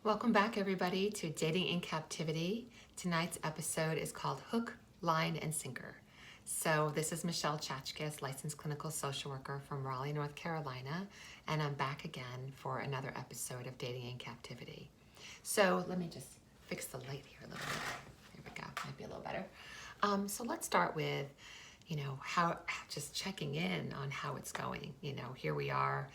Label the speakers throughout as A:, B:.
A: Welcome back, everybody, to Dating in Captivity. Tonight's episode is called Hook, Line, and Sinker. So this is Michelle Chachkis, licensed clinical social worker from Raleigh, North Carolina, and I'm back again for another episode of Dating in Captivity. So let me just fix the light here a little bit. There we go, might be a little better. So let's start with, how just checking in on how it's going. Here we are,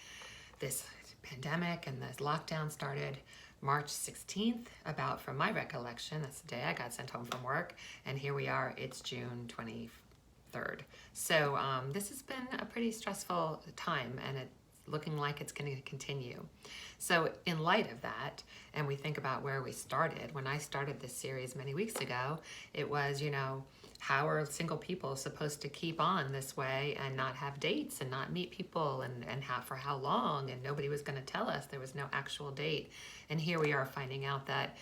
A: this pandemic and this lockdown started March 16th, about from my recollection. That's the day I got sent home from work. And here we are, it's June 23rd. So this has been a pretty stressful time, and it's looking like it's going to continue. So in light of that, and we think about where we started, when I started this series many weeks ago, it was, how are single people supposed to keep on this way and not have dates and not meet people and for how long? And nobody was going to tell us. There was no actual date. And here we are finding out that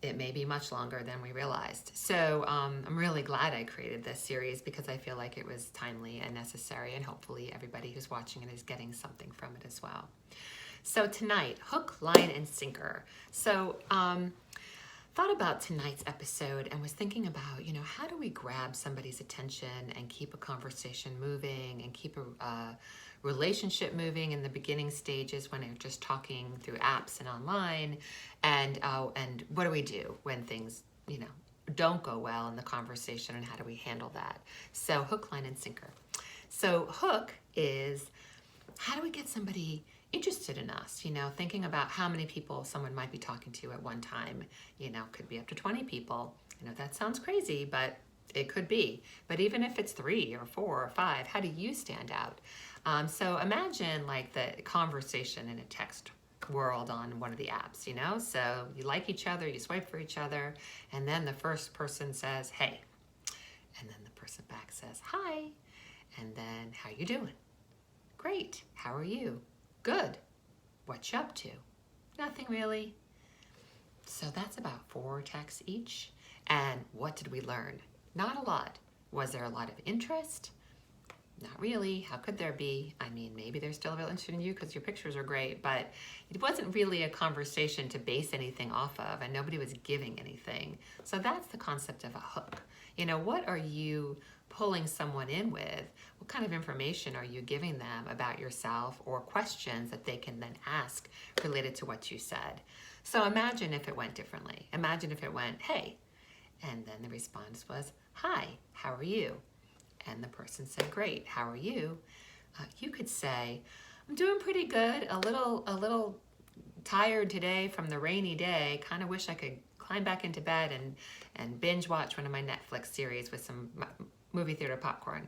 A: it may be much longer than we realized. So I'm really glad I created this series because I feel like it was timely and necessary, and hopefully everybody who's watching it is getting something from it as well. So tonight, hook, line, and sinker. So thought about tonight's episode and was thinking about, how do we grab somebody's attention and keep a conversation moving and keep a relationship moving in the beginning stages when they're just talking through apps and online, and what do we do when things, don't go well in the conversation, and how do we handle that? So hook, line, and sinker. So hook is, how do we get somebody interested in us, thinking about how many people someone might be talking to at one time, could be up to 20 people. That sounds crazy, but it could be. But even if it's 3 or 4 or 5, how do you stand out? So imagine like the conversation in a text world on one of the apps, so you like each other, you swipe for each other, and then the first person says, hey, and then the person back says, hi, and then how you doing? Great. How are you? Good. What you up to? Nothing really. So that's about 4 texts each. And what did we learn? Not a lot. Was there a lot of interest? Not really. How could there be? I mean, maybe they're still real interested in you because your pictures are great, but it wasn't really a conversation to base anything off of, and nobody was giving anything. So that's the concept of a hook. What are you pulling someone in with? What kind of information are you giving them about yourself, or questions that they can then ask related to what you said? So imagine if it went differently. Imagine if it went, hey, and then the response was, hi, how are you? And the person said, great, how are you? You could say, I'm doing pretty good, a little tired today from the rainy day, kind of wish I could climb back into bed and binge watch one of my Netflix series with some movie theater popcorn.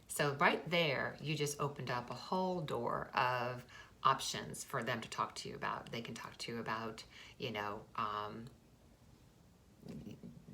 A: So right there, you just opened up a whole door of options for them to talk to you about. They can talk to you about,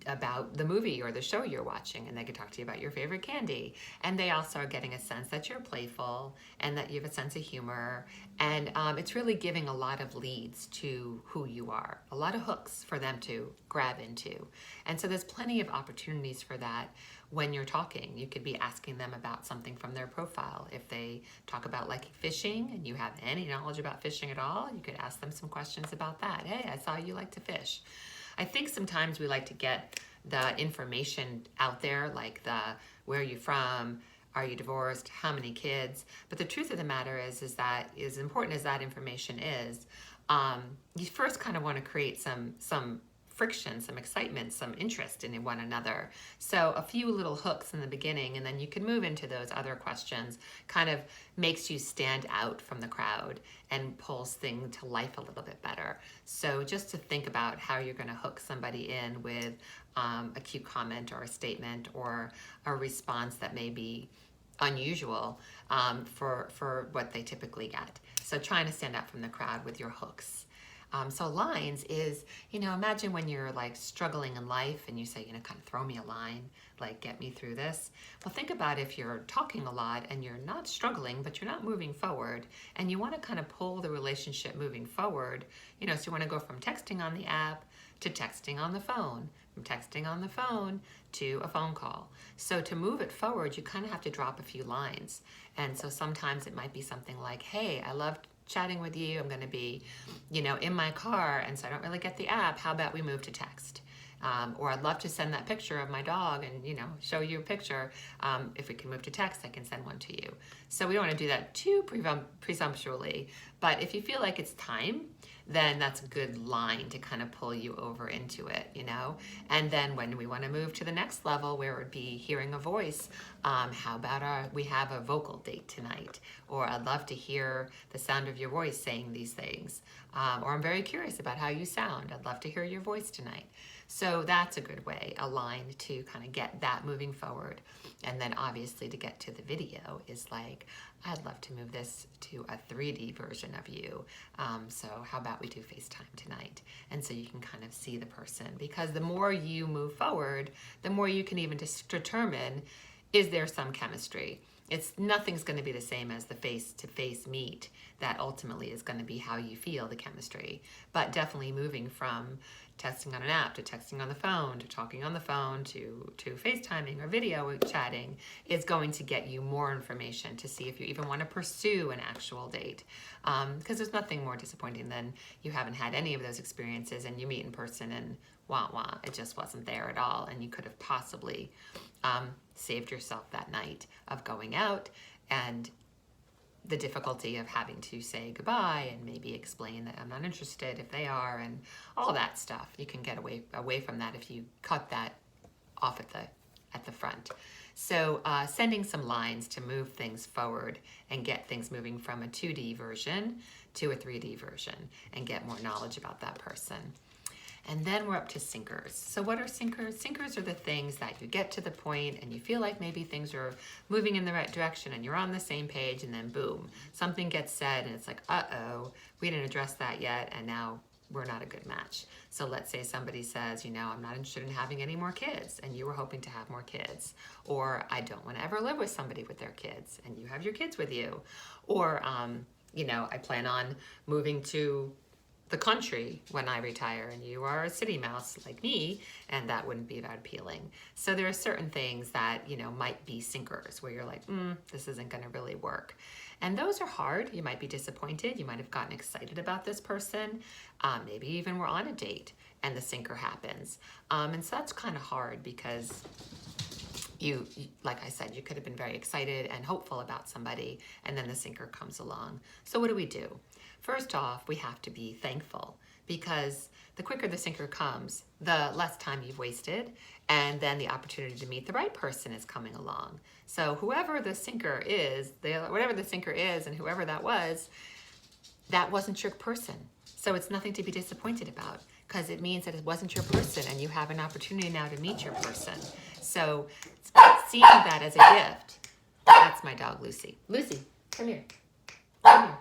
A: about the movie or the show you're watching, and they can talk to you about your favorite candy. And they also are getting a sense that you're playful and that you have a sense of humor. And it's really giving a lot of leads to who you are, a lot of hooks for them to grab into. And so there's plenty of opportunities for that when you're talking. You could be asking them about something from their profile. If they talk about liking fishing and you have any knowledge about fishing at all, you could ask them some questions about that. Hey, I saw you like to fish. I think sometimes we like to get the information out there, like where are you from, are you divorced, how many kids? But the truth of the matter is that as important as that information is, you first kind of want to create some friction, some excitement, some interest in one another. So a few little hooks in the beginning, and then you can move into those other questions, kind of makes you stand out from the crowd and pulls things to life a little bit better. So just to think about how you're going to hook somebody in with a cute comment or a statement or a response that may be unusual for what they typically get. So trying to stand out from the crowd with your hooks. So lines is, imagine when you're like struggling in life and you say, kind of throw me a line, like get me through this. Well, think about if you're talking a lot and you're not struggling, but you're not moving forward, and you want to kind of pull the relationship moving forward, so you want to go from texting on the app to texting on the phone, from texting on the phone to a phone call. So to move it forward, you kind of have to drop a few lines. And so sometimes it might be something like, hey, I loved chatting with you. I'm going to be, in my car, and so I don't really get the app. How about we move to text? Or I'd love to send that picture of my dog and, show you a picture. If we can move to text, I can send one to you. So we don't want to do that too presumptuously. But if you feel like it's time, then that's a good line to kind of pull you over into it, And then when we want to move to the next level, where it would be hearing a voice, how about we have a vocal date tonight? Or I'd love to hear the sound of your voice saying these things. Or I'm very curious about how you sound. I'd love to hear your voice tonight. So that's a good way, a line to kind of get that moving forward. And then obviously to get to the video is like, I'd love to move this to a 3D version of you. So how about we do FaceTime tonight? And so you can kind of see the person, because the more you move forward, the more you can even just determine, is there some chemistry? Nothing's going to be the same as the face-to-face meet. That ultimately is going to be how you feel the chemistry. But definitely moving from texting on an app to texting on the phone to talking on the phone to FaceTiming or video chatting is going to get you more information to see if you even want to pursue an actual date. Because there's nothing more disappointing than you haven't had any of those experiences and you meet in person and wah, it just wasn't there at all. And you could have possibly saved yourself that night of going out and the difficulty of having to say goodbye and maybe explain that I'm not interested if they are, and all that stuff. You can get away from that if you cut that off at the front. So sending some lines to move things forward and get things moving from a 2D version to a 3D version and get more knowledge about that person. And then we're up to sinkers. So what are sinkers? Sinkers are the things that you get to the point and you feel like maybe things are moving in the right direction and you're on the same page, and then boom, something gets said and it's like, uh-oh, we didn't address that yet, and now we're not a good match. So let's say somebody says, I'm not interested in having any more kids, and you were hoping to have more kids. Or I don't want to ever live with somebody with their kids, and you have your kids with you. Or, I plan on moving to the country when I retire, and you are a city mouse like me, and that wouldn't be that appealing. So there are certain things that, might be sinkers where you're like, this isn't going to really work. And those are hard. You might be disappointed. You might have gotten excited about this person. Maybe even we're on a date and the sinker happens. And so that's kind of hard because you, like I said, you could have been very excited and hopeful about somebody, and then the sinker comes along. So what do we do? First off, we have to be thankful, because the quicker the sinker comes, the less time you've wasted, and then the opportunity to meet the right person is coming along. So whoever the sinker is, whatever the sinker is and whoever that wasn't your person. So it's nothing to be disappointed about, because it means that it wasn't your person and you have an opportunity now to meet your person. So seeing that as a gift, that's my dog, Lucy. Lucy, come here. Come here.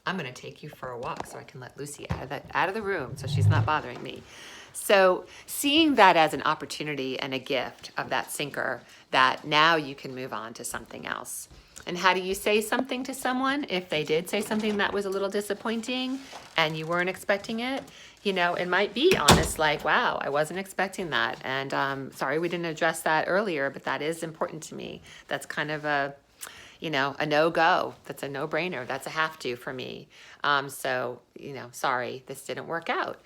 A: I'm going to take you for a walk so I can let Lucy out of the room so she's not bothering me. So seeing that as an opportunity and a gift of that sinker, that now you can move on to something else. And how do you say something to someone if they did say something that was a little disappointing and you weren't expecting it? It might be honest, like, wow, I wasn't expecting that. And sorry we didn't address that earlier, but that is important to me. That's kind of a no-go. That's a no-brainer. That's a have-to for me. So, sorry, this didn't work out.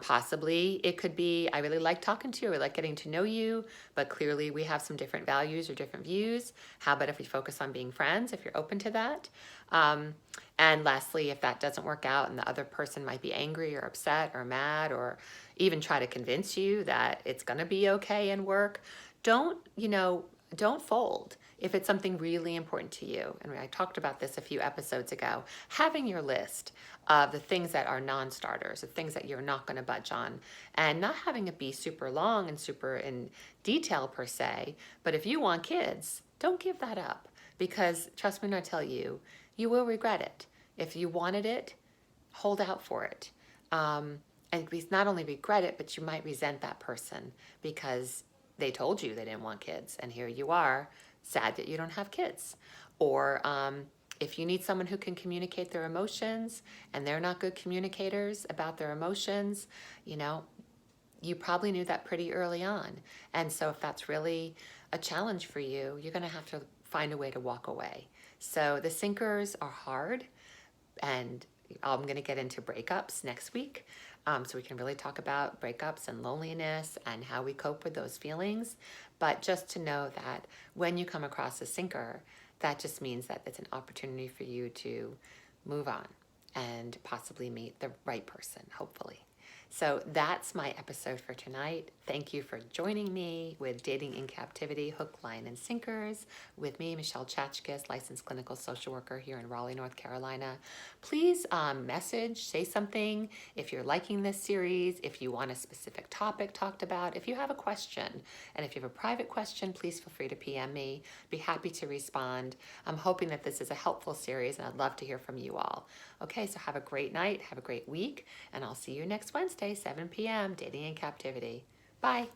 A: Possibly it could be, I really like talking to you, I like getting to know you, but clearly we have some different values or different views. How about if we focus on being friends, if you're open to that? And lastly, if that doesn't work out and the other person might be angry or upset or mad or even try to convince you that it's going to be okay and work, don't fold. If it's something really important to you, and I talked about this a few episodes ago, having your list of the things that are non-starters, the things that you're not going to budge on, and not having it be super long and super in detail per se, but if you want kids, don't give that up, because trust me when I tell you, you will regret it. If you wanted it, hold out for it. And please not only regret it, but you might resent that person because they told you they didn't want kids, and here you are, sad that you don't have kids. Or if you need someone who can communicate their emotions and they're not good communicators about their emotions, you probably knew that pretty early on. And so if that's really a challenge for you, you're going to have to find a way to walk away. So the sinkers are hard, And I'm going to get into breakups next week. So we can really talk about breakups and loneliness and how we cope with those feelings. But just to know that when you come across a sinker, that just means that it's an opportunity for you to move on and possibly meet the right person, hopefully. So that's my episode for tonight. Thank you for joining me with Dating in Captivity, Hook, Line, and Sinkers with me, Michelle Chachkis, licensed clinical social worker here in Raleigh, North Carolina. Please message, say something if you're liking this series, if you want a specific topic talked about, if you have a question. And if you have a private question, please feel free to PM me. Be happy to respond. I'm hoping that this is a helpful series, and I'd love to hear from you all. Okay, so have a great night, have a great week, and I'll see you next Wednesday, 7 p.m., Dating in Captivity. Bye.